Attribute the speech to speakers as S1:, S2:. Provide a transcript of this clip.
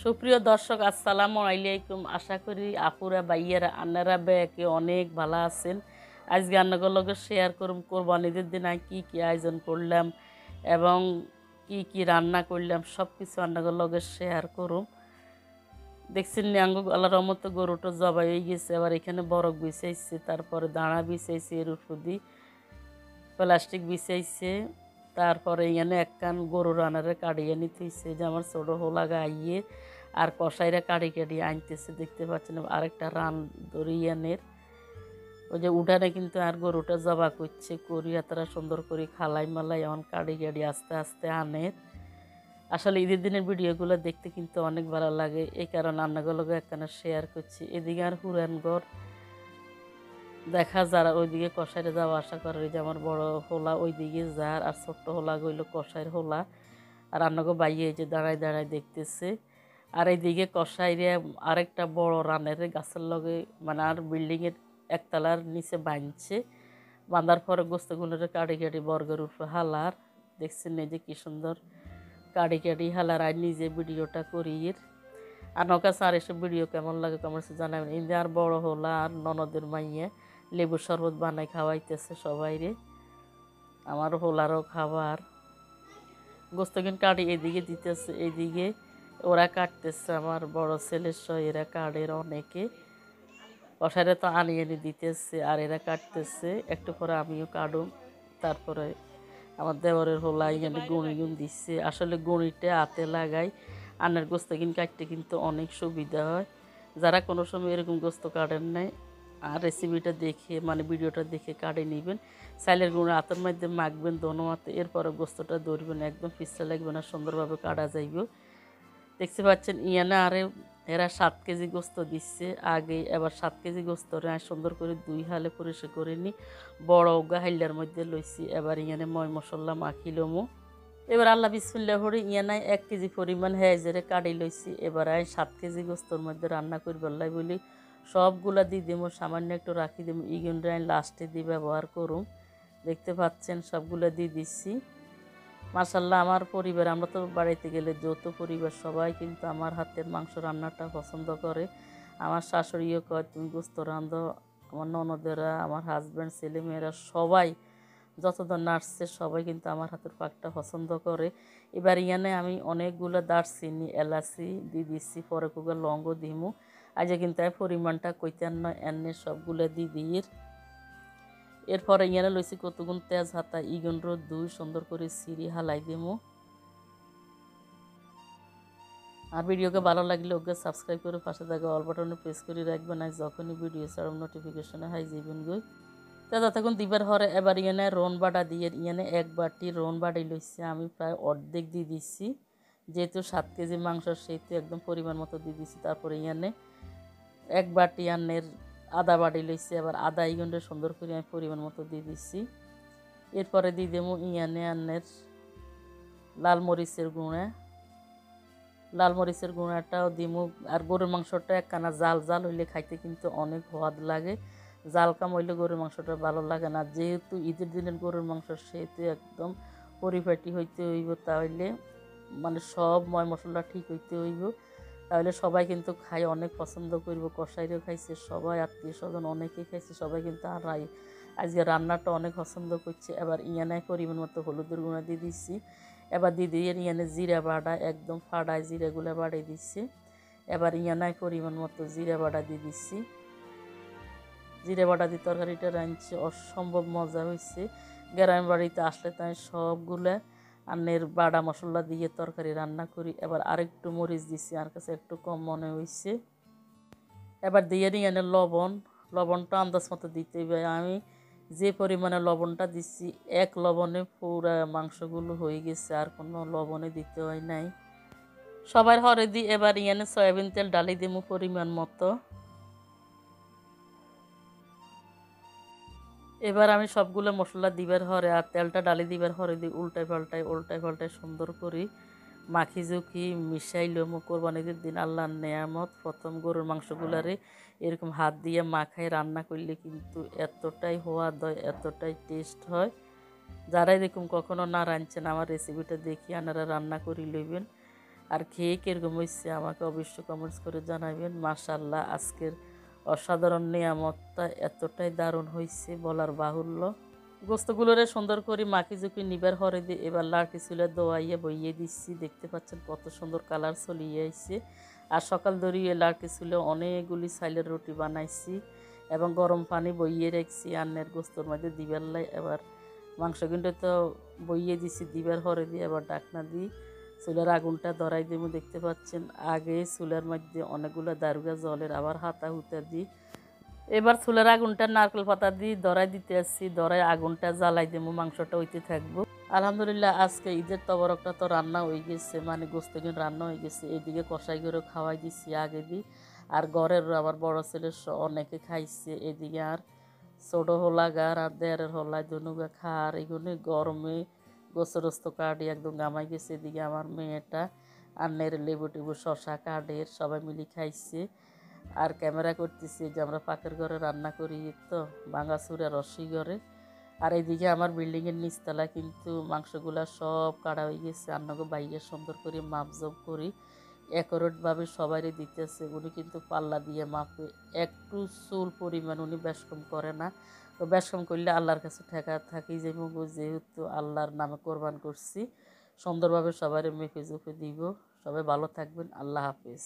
S1: সুপ্রিয় দর্শক আসসালামু আলাইকুম। আশা করি আপুরা বাইয়ারা আন্নারা ব্যাকে অনেক ভালো আছেন। আজকে আন্নাগুলোকে শেয়ার করুম কোরবানিদের দিন আমি কী কী আয়োজন করলাম এবং কি কি রান্না করলাম সব কিছু আন্নাগুলোকে শেয়ার করুম। দেখছেন আঙ্গু আল্লাহর রহমতে গরুটা জবাই হয়ে গেছে। আবার এখানে বরফ বিছাইছে, তারপরে দাঁড়া বিছাইছে, এর উপদি প্লাস্টিক বিছাইছে, তারপরে এখানে একখান গরু রানারে কাটিয়ে নিতেছে যে আমার ছোটো হোলা গাইয়ে আর কষাইরা কাটিয়ে আনতেছে। দেখতে পাচ্ছেন আরেকটা রান দরিয়ানের ওই যে উঠানে কিন্তু আর গরুটা জবা করছে, করিয়া তারা সুন্দর করে খালাই মালাই এমন কাটিয়ে আস্তে আস্তে আনে। আসলে ঈদের দিনের ভিডিওগুলো দেখতে কিন্তু অনেক ভালো লাগে, এই কারণে রান্নাগুলোকে একখানে শেয়ার করছি। এদিকে আর হুরানগড় দেখা যারা ওইদিকে কষাইরে যাওয়া আসা করে, যে আমার বড় হোলা ওইদিকে যার আর ছোট্ট হোলা গইল কষাইয়ের হোলা, আর রান্নাগো বাইয়ে যে দাঁড়ায় দাঁড়ায় দেখতেছে। আর এইদিকে কষাইরে আরেকটা বড় রানের গাছের লগে মানে আর বিল্ডিংয়ের একতলার নিচে বাঁধছে, বাঁধার পরে গোস্তগুলোরে কাটি বর্গের উপরে হালার। দেখছেন এই যে কি সুন্দর কাটি হালার। আর নিজে ভিডিওটা করি আর নৌকাছে আর এসব ভিডিও কেমন লাগে তোমার জানাবেন। ইন্দে আর বড় হোলা আর ননদের মাইয়ে লেবুর শরবত বানাই খাওয়াইতেছে সবাইরে, আমার হোলারও খাবার গোস্তকিন কাটি এদিকে দিতেছে, এইদিকে ওরা কাটতেছে, আমার বড় ছেলের সহ এরা কাটের অনেকে কষাইরে তো আনিয়ে দিতেছে আর এরা কাটতেছে। একটু পরে আমিও কাটুম, তারপরে আমার দেওরের হোলা এখানে গুঁড়ি দিচ্ছে। আসলে গুঁড়িটা হাতে লাগাই আনের গোস্ত কাটতে কিন্তু অনেক সুবিধা হয়। যারা কোনো সময় এরকম গোস্ত কাটেন নাই আর রেসিপিটা দেখে মানে ভিডিওটা দেখে কাটে নেবেন। চাইলের গুঁড়ো হাতের মধ্যে মাখবেন দোনো হাতে, এরপরে গোস্তটা ধরবেন, একদম পিছটা লাগবে না, সুন্দরভাবে কাটা যাইব। দেখতে পাচ্ছেন ইয়ানা আরে এরা 7 কেজি গোস্ত দিচ্ছে আগে, এবার 7 কেজি গোস্ত সুন্দর করে 2 হালে পরিষ্কার করে নি বড় হাইলার মধ্যে লইছি। এবার ইয়ানে ময় মশলা মাখিলমু। এবার আল্লাহ বিসমিল্লাহ করে ইয়ানাই 1 কেজি পরিমাণ হেজেরে কাটি লইছি। এবার 7 কেজি গোস্তর মধ্যে রান্না করবার লাই বলি সবগুলা দিয়ে দেবো, সামান্য একটু রাখি দেবো, ইগুনটা আমি লাস্টে দিয়ে ব্যবহার করুম। দেখতে পাচ্ছেন সবগুলো দিয়ে দিচ্ছি। মাশাল্লাহ আমার পরিবার, আমরা তো বাড়িতে গেলে যৌথ পরিবার, সবাই কিন্তু আমার হাতের মাংস রান্নাটা পছন্দ করে। আমার শাশুড়িও কয় তুমি গোস্ত রান্ধো, আমার ননদেরা, আমার হাজব্যান্ড, ছেলেমেয়েরা সবাই যতজন নার্সে সবাই কিন্তু আমার হাতের পাকটা পছন্দ করে। এবার ইয়ানে আমি অনেকগুলো দারচিনি এলাচি দিয়ে দিচ্ছি, পরে কুকুর লঙ্গ দিমু। আজ কিন্তু পরিমাণটা কইতেন নয় এনে সবগুলো দিয়ে এরপরে ইয়ানে লইছি কতগুণ তেজ হাতা ইগুন রোদ 2 সুন্দর করে সিঁড়ি হালাই দিমু। আর ভিডিওকে ভালো লাগলে ওকে সাবস্ক্রাইব করে পাশে থাকা অল বাটনে প্রেস করে রাখবেন, আর যখনই ভিডিও ছাড়ব নোটিফিকেশনে হাই যাবেন গই। তেজা তখন দিবার হরে এবার ইয়ানে রন বাটা দিয়ে ইয়ানে 1 বাটি রন বাটি লইছি, আমি প্রায় অর্ধেক দিয়ে দিচ্ছি, যেহেতু 7 কেজি মাংস সেহেতু একদম পরিমাণ মতো দিয়ে দিচ্ছি। তারপরে ইয়ানে 1 বাটি আন্নের আদা বাটি লইছি, আবার আদা ইগুনটা সুন্দর করে আমি পরিমাণ মতো দিয়ে দিচ্ছি। এরপরে দিয়ে দেবো ইয়ানে আন্নের লাল মরিচের গুঁড়াটাও দিমু। আর গরুর মাংসটা একখানা জাল জাল হইলে খাইতে কিন্তু অনেক স্বাদ লাগে, জাল কাম হইলে গরুর মাংসটা ভালো লাগে না। যেহেতু ঈদের দিনের গরুর মাংস সেহেতু একদম পরিপাটি হইতে হইব, তাহলে মানে সব ময় মশলা ঠিক হইতে হইব, তাহলে সবাই কিন্তু খাই অনেক পছন্দ করব। কষাইরেও খাইছে সবাই, আত্মীয় স্বজন অনেকেই খাইছে, সবাই কিন্তু আর আজকে রান্নাটা অনেক পছন্দ করছে। এবার ইয়ানায় পরিমাণ মতো হলুদের গুঁড়া দিয়ে দিচ্ছি। এবার দিয়ে ইয়ানে জিরা বাটা একদম ফাড়ায় জিরাগুলো বাড়িয়ে দিচ্ছি। এবার ইয়ানায় পরিমাণ মতো জিরা বাটা দিয়ে দিচ্ছি। জিরা বাটা দিয়ে তরকারিটা রাঁধছি অসম্ভব মজা হয়েছে। গ্রামের বাড়িতে আসলে তাই সবগুলা আন্নের বাটা মশলা দিয়ে তরকারি রান্না করি। এবার আরেকটু মরিচ দিচ্ছি, আর কাছে একটু কম মনে হয়েছে। এবার দিয়ে ইয়ানে লবণটা আন্দাজ মতো দিতে হবে। আমি যে পরিমাণে লবণটা দিচ্ছি 1 লবণে পুরা মাংসগুলো হয়ে গেছে, আর কোনো লবণে দিতে হয় নাই। সবার হরে দিই এবার ইয়ানে সয়াবিন তেল ডালি দিমু পরিমাণ মতো। এবার আমি সবগুলো মশলা দিবার হরে আর তেলটা ডালি দিবার হরে দিই উল্টায় পাল্টায় সুন্দর করি মাখি ঝুঁকি মিশাইলমু। কোরবানিদের দিন আল্লাহর নেয়ামত, প্রথম গরুর মাংসগুলারে এরকম হাত দিয়ে মাখায় রান্না করলে কিন্তু এতটাই স্বাদ হয়, এতটাই টেস্ট হয়। যারা এরকম কখনো না রাঁধছেন আমার রেসিপিটা দেখি আপনারা রান্না করি লইবেন। আর খেয়ে কীরকম হয়েছে আমাকে অবশ্যই কমেন্টস করে জানাবেন। মাশাআল্লাহ, আজকের অসাধারণ নিয়ামতটা এতটাই দারুণ হয়েছে বলার বাহুল্য। গোস্তগুলোরে সুন্দর করে মাখি ঝুঁকি নিবার হরে দিয়ে এবার লাড়কি চুলে দোয়াইয়ে বইয়ে দিচ্ছি। দেখতে পাচ্ছেন কত সুন্দর কালার চলিয়ে আইছে। আর সকাল ধরিয়ে লাড়কি চুলে অনেকগুলি চাইলের রুটি বানাইছি এবং গরম পানি বইয়ে রাখছি আন্নের গোস্তর মধ্যে দিবার লাই। এবার মাংস কিন্তু তো বইয়ে দিছি দিবার হরে দিয়ে এবার ডাকনা দিই চুলের আগুনটা ধরাই দিব। দেখতে পাচ্ছেন আগে চুলের মধ্যে অনেকগুলো দারুগা জলের আবার হাতা হুতা দিই। এবার চুলের আগুনটা নারকেল পাতা দিয়ে ধরাই দিতে আসছি, ধরাই আগুনটা জ্বালাই দেবো, মাংসটা হইতে থাকবো। আলহামদুলিল্লাহ আজকে ঈদের তবরকটা তো রান্না হয়ে গেছে, মানে গোস্ত কিন্তু রান্না হয়ে গেছে। এদিকে কষাই করে খাওয়াই দিচ্ছি আগে দিই। আর ঘরের আবার বড় ছেলের অনেকে খাইছে। এদিকে আর ছোট হোলাগার আর দেড়ের হোলায় ধনুগা খার এগুলো গরমে গোসরস্ত কাটি একদম গামাই গেছে। এদিকে আমার মেয়েটা আন্নের লেবু টেবু শশা কাঠের সবাই মিলে খাইছে। আর ক্যামেরা করতেছি যে আমরা পাকের ঘরে রান্না করি তো ভাঙাচুরা রসি ঘরে। আর এইদিকে আমার বিল্ডিংয়ের নিচতলা কিন্তু মাংসগুলা সব কাটা হয়ে গেছে। রান্নাকে বাইরে সুন্দর করে মাপজব করি একরোটভাবে সবাইরে দিতেছে। উনি কিন্তু পাল্লা দিয়ে মাপে, একটু চুল পরিমাণ উনি বেশকম করে না। তো বেশকম করলে আল্লাহর কাছে ঠেকা থাকি যে মুগু, যেহেতু আল্লাহর নামে কোরবান করছি সুন্দরভাবে সবাই মেপে জুপে দিব। সবাই ভালো থাকবেন, আল্লাহ হাফিজ।